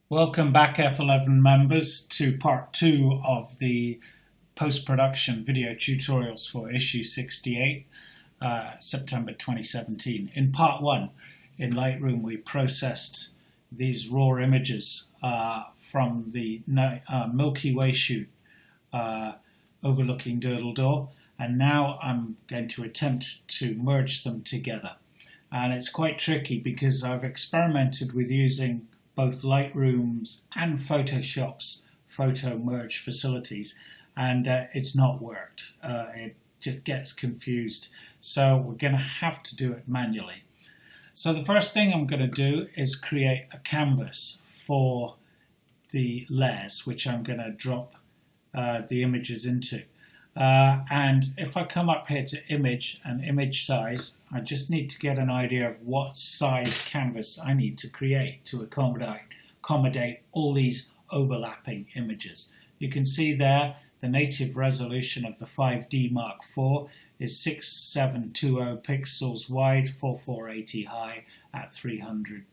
Welcome back, F11 members, to part 2 of the post-production video tutorials for issue 68, September 2017. In part 1, in Lightroom, we processed these raw images from the Milky Way shoot overlooking Doodle Door, and now I'm going to attempt to merge them together. And it's quite tricky because I've experimented with using both Lightroom's and Photoshop's photo merge facilities, and it's not worked. It just gets confused, so we're going to have to do it manually. So the first thing I'm going to do is create a canvas for the layers, which I'm going to drop the images into. And if I come up here to image and image size, I just need to get an idea of what size canvas I need to create to accommodate all these overlapping images. You can see there the native resolution of the 5D Mark IV is 6720 pixels wide, 4480 high at 300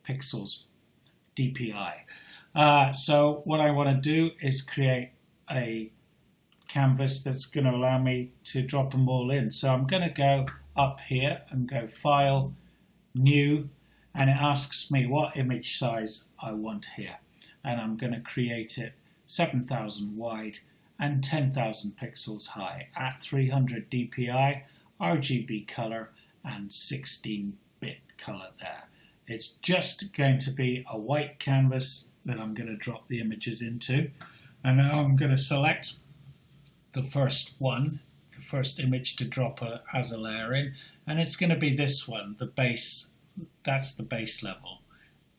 pixels DPI. So what I want to do is create a canvas that's going to allow me to drop them all in. So I'm going to go up here and go File, New, and it asks me what image size I want here. And I'm going to create it 7000 wide and 10,000 pixels high at 300 DPI, RGB color, and 16-bit color there. It's just going to be a white canvas that I'm going to drop the images into. And now I'm going to select the first one, the first image to drop as a layer in, and it's going to be this one, the base. That's the base level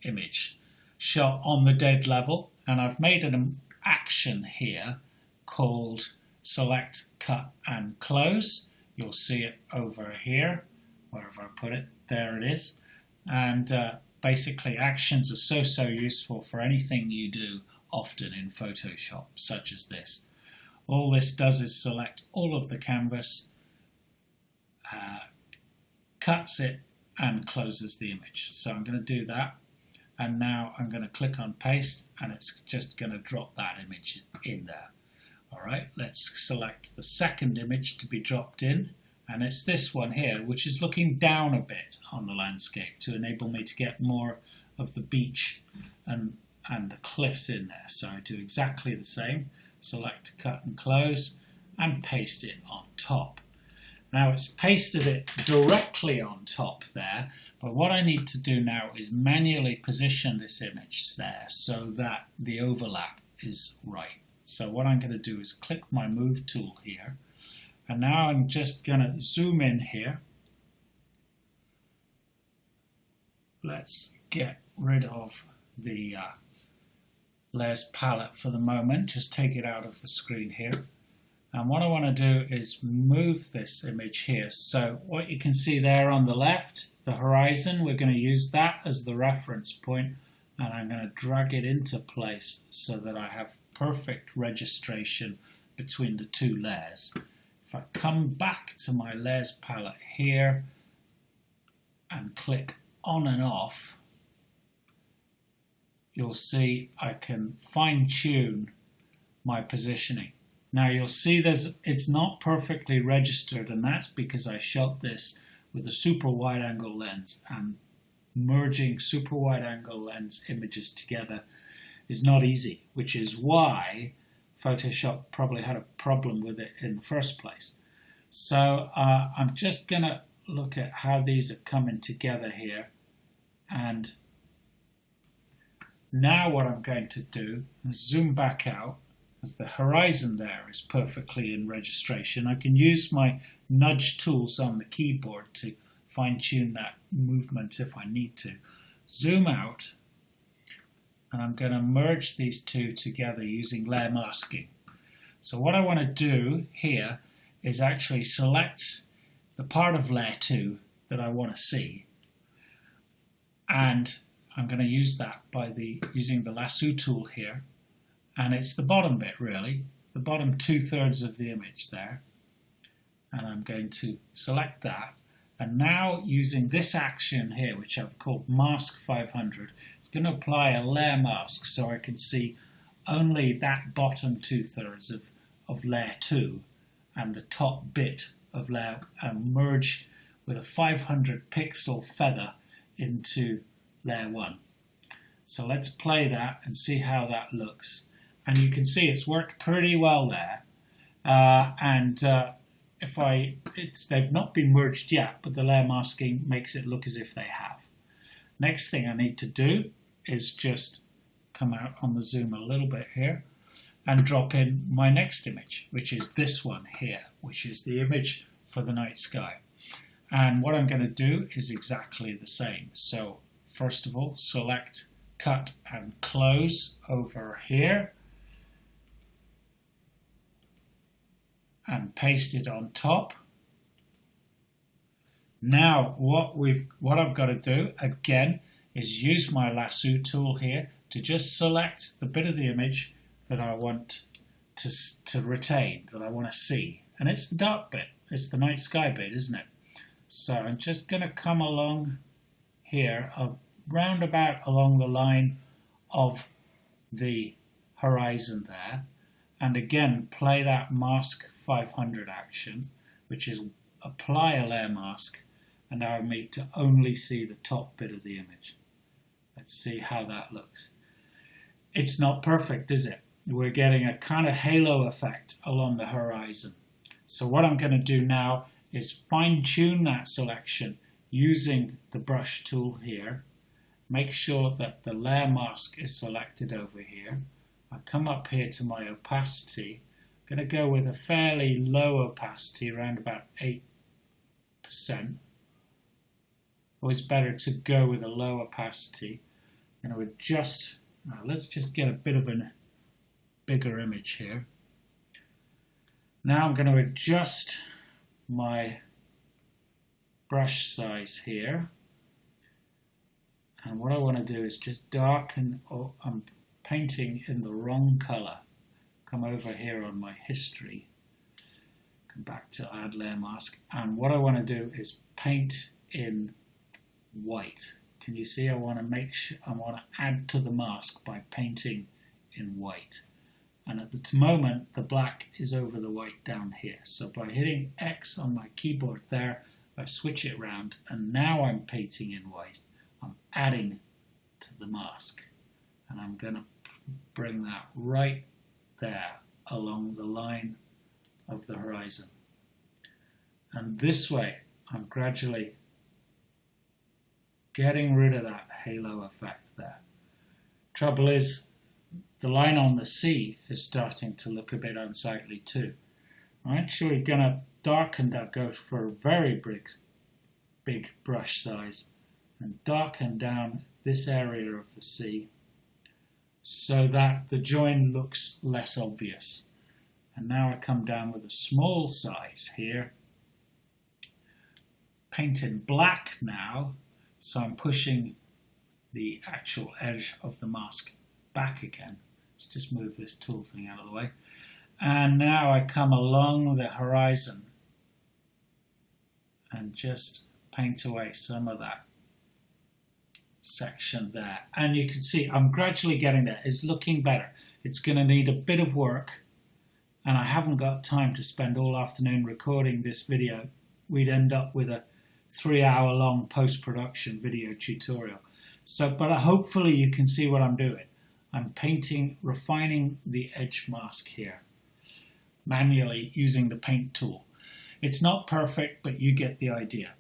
image shot on the dead level, and I've made an action here called select, cut and close. You'll see it over here, wherever I put it, there it is. And basically actions are so useful for anything you do often in Photoshop, such as this. All this does is select all of the canvas, cuts it, and closes the image. So I'm going to do that, and now I'm going to click on paste, and it's just going to drop that image in there. Alright, let's select the second image to be dropped in, and it's this one here, which is looking down a bit on the landscape to enable me to get more of the beach and the cliffs in there. So I do exactly the same. Select, cut and close, and paste it on top. Now it's pasted it directly on top there, but what I need to do now is manually position this image there so that the overlap is right. So what I'm going to do is click my move tool here, and now I'm just going to zoom in here. Let's get rid of the layers palette for the moment, just take it out of the screen here. And what I want to do is move this image here. So what you can see there on the left, the horizon, we're going to use that as the reference point, and I'm going to drag it into place so that I have perfect registration between the two layers. If I come back to my layers palette here and click on and off, you'll see I can fine-tune my positioning. Now you'll see it's not perfectly registered, and that's because I shot this with a super wide angle lens, and merging super wide angle lens images together is not easy, which is why Photoshop probably had a problem with it in the first place. So I'm just going to look at how these are coming together here, and now what I'm going to do is zoom back out, as the horizon there is perfectly in registration. I can use my nudge tools on the keyboard to fine-tune that movement if I need to. Zoom out, and I'm going to merge these two together using layer masking. So what I want to do here is actually select the part of layer 2 that I want to see, and I'm going to use that by using the lasso tool here, and it's the bottom bit really, the bottom 2/3 of the image there, and I'm going to select that, And now using this action here, which I've called mask 500, it's going to apply a layer mask so I can see only that bottom 2/3 of layer 2 and the top bit of layer, and merge with a 500 pixel feather into layer 1. So let's play that and see how that looks. And you can see it's worked pretty well there. They've not been merged yet, but the layer masking makes it look as if they have. Next thing I need to do is just come out on the zoom a little bit here and drop in my next image, which is this one here, which is the image for the night sky. And what I'm going to do is exactly the same. So first of all, select, cut and close over here and paste it on top. Now what I've got to do again is use my lasso tool here to just select the bit of the image that I want to retain, that I want to see. And it's the dark bit, it's the night sky bit, isn't it? So I'm just going to come along here, round about along the line of the horizon there, and again play that mask 500 action, which is apply a layer mask, and now I need to only see the top bit of the image. Let's see how that looks. It's not perfect, is it? We're getting a kind of halo effect along the horizon. So what I'm going to do now is fine-tune that selection using the brush tool here. Make sure that the layer mask is selected over here. I come up here to my opacity. I'm going to go with a fairly low opacity, around about 8%. Always better to go with a low opacity. I'm going to adjust. Let's just get a bit of a bigger image here. Now I'm going to adjust my brush size here. And what I want to do is just darken. Oh, I'm painting in the wrong color. Come over here on my history. Come back to add layer mask. And what I want to do is paint in white. Can you see? I want to add to the mask by painting in white. And at the moment, the black is over the white down here. So by hitting X on my keyboard there, I switch it around, and now I'm painting in white. I'm adding to the mask. And I'm going to bring that right there along the line of the horizon. And this way, I'm gradually getting rid of that halo effect there. Trouble is, the line on the sea is starting to look a bit unsightly too. I'm actually going to darken that, go for a very big brush size, and darken down this area of the sea so that the join looks less obvious. And now I come down with a small size here, paint in black now, so I'm pushing the actual edge of the mask back again. Let's just move this tool thing out of the way. And now I come along the horizon and just paint away some of that section there. And you can see I'm gradually getting there. It's looking better. It's going to need a bit of work, and I haven't got time to spend all afternoon recording this video. We'd end up with a 3-hour-long post-production video tutorial. So, but hopefully you can see what I'm doing. I'm painting, refining the edge mask here, manually using the paint tool. It's not perfect, but you get the idea.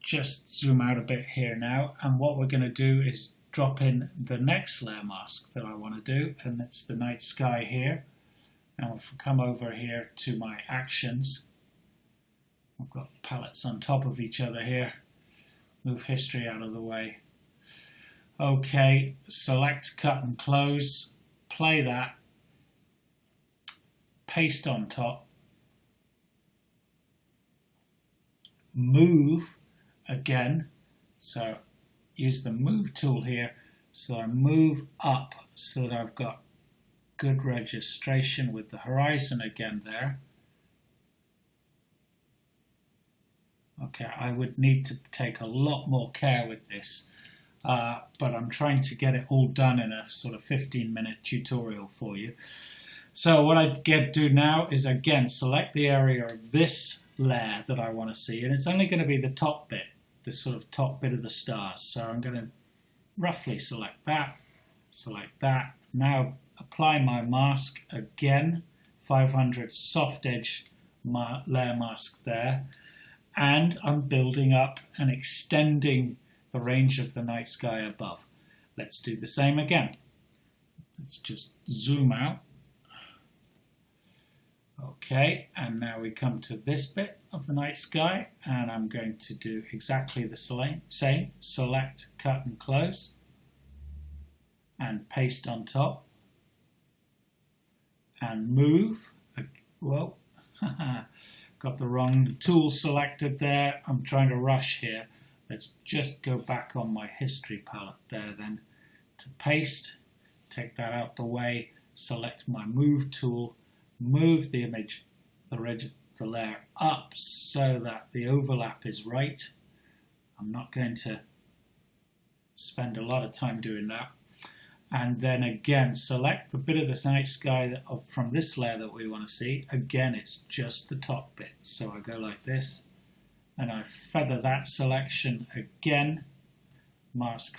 Just zoom out a bit here now, and what we're going to do is drop in the next layer mask that I want to do, and it's the night sky here. Now if we come over here to my actions, I've got palettes on top of each other here. Move history out of the way. Okay, select, cut and close, play that, paste on top, move again, so use the move tool here, so I move up so that I've got good registration with the horizon again there. Okay, I would need to take a lot more care with this, but I'm trying to get it all done in a sort of 15-minute tutorial for you. So what I do now is again select the area of this layer that I want to see, and it's only going to be the top bit, the sort of top bit of the stars. So I'm going to roughly select that. Now apply my mask again, 500 soft edge layer mask there, and I'm building up and extending the range of the night sky above. Let's do the same again. Let's just zoom out. Okay, and now we come to this bit of the night sky, and I'm going to do exactly the same. Select, cut and close, and paste on top, and move. Whoa, got the wrong tool selected there. I'm trying to rush here. Let's just go back on my history palette there then to paste, take that out the way, select my move tool, move the image, the layer up so that the overlap is right. I'm not going to spend a lot of time doing that. And then again, select the bit of the night sky from this layer that we want to see. Again, it's just the top bit. So I go like this, and I feather that selection again, mask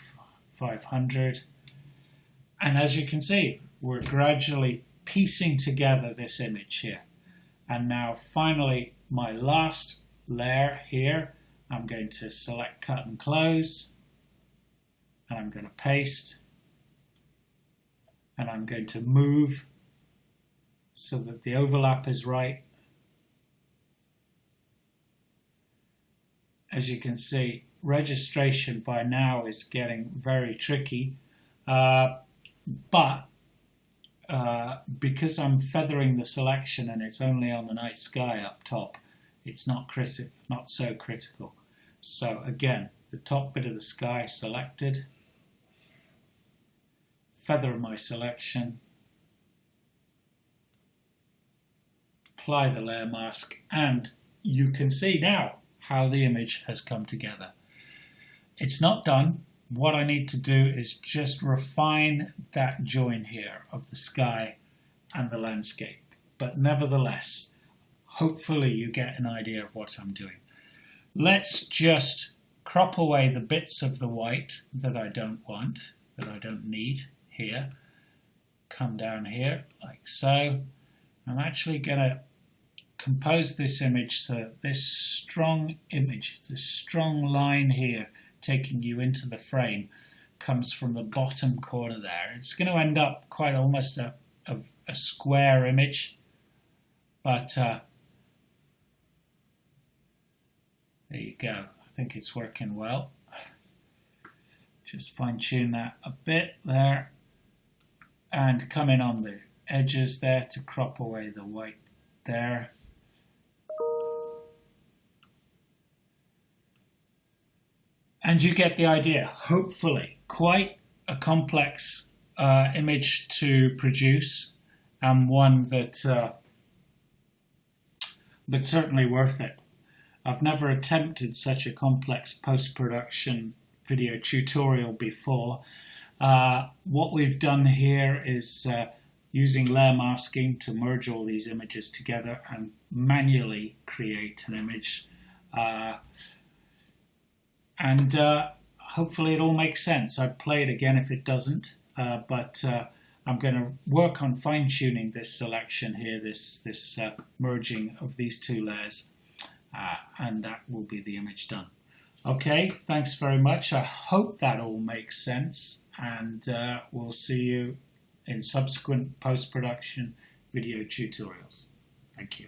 500. And as you can see, we're gradually piecing together this image here. And now finally, my last layer here, I'm going to select, cut and close, and I'm going to paste, and I'm going to move so that the overlap is right. As you can see, registration by now is getting very tricky, but because I'm feathering the selection and it's only on the night sky up top, it's not so critical. So again, the top bit of the sky selected, feather my selection, apply the layer mask, and you can see now how the image has come together. It's not done. What I need to do is just refine that join here of the sky and the landscape. But nevertheless, hopefully you get an idea of what I'm doing. Let's just crop away the bits of the white that I don't want, that I don't need here. Come down here like so. I'm actually going to compose this image so that this strong image, this strong line here taking you into the frame, comes from the bottom corner there. It's going to end up quite almost a square image, but there you go. I think it's working well. Just fine tune that a bit there, and come in on the edges there to crop away the white there. And you get the idea, hopefully. Quite a complex image to produce, and one that but certainly worth it. I've never attempted such a complex post-production video tutorial before. What we've done here is using layer masking to merge all these images together and manually create an image. And hopefully it all makes sense. I'd play it again if it doesn't, but I'm going to work on fine-tuning this selection here, this merging of these two layers, and that will be the image done. Okay, thanks very much. I hope that all makes sense, and we'll see you in subsequent post-production video tutorials. Thank you.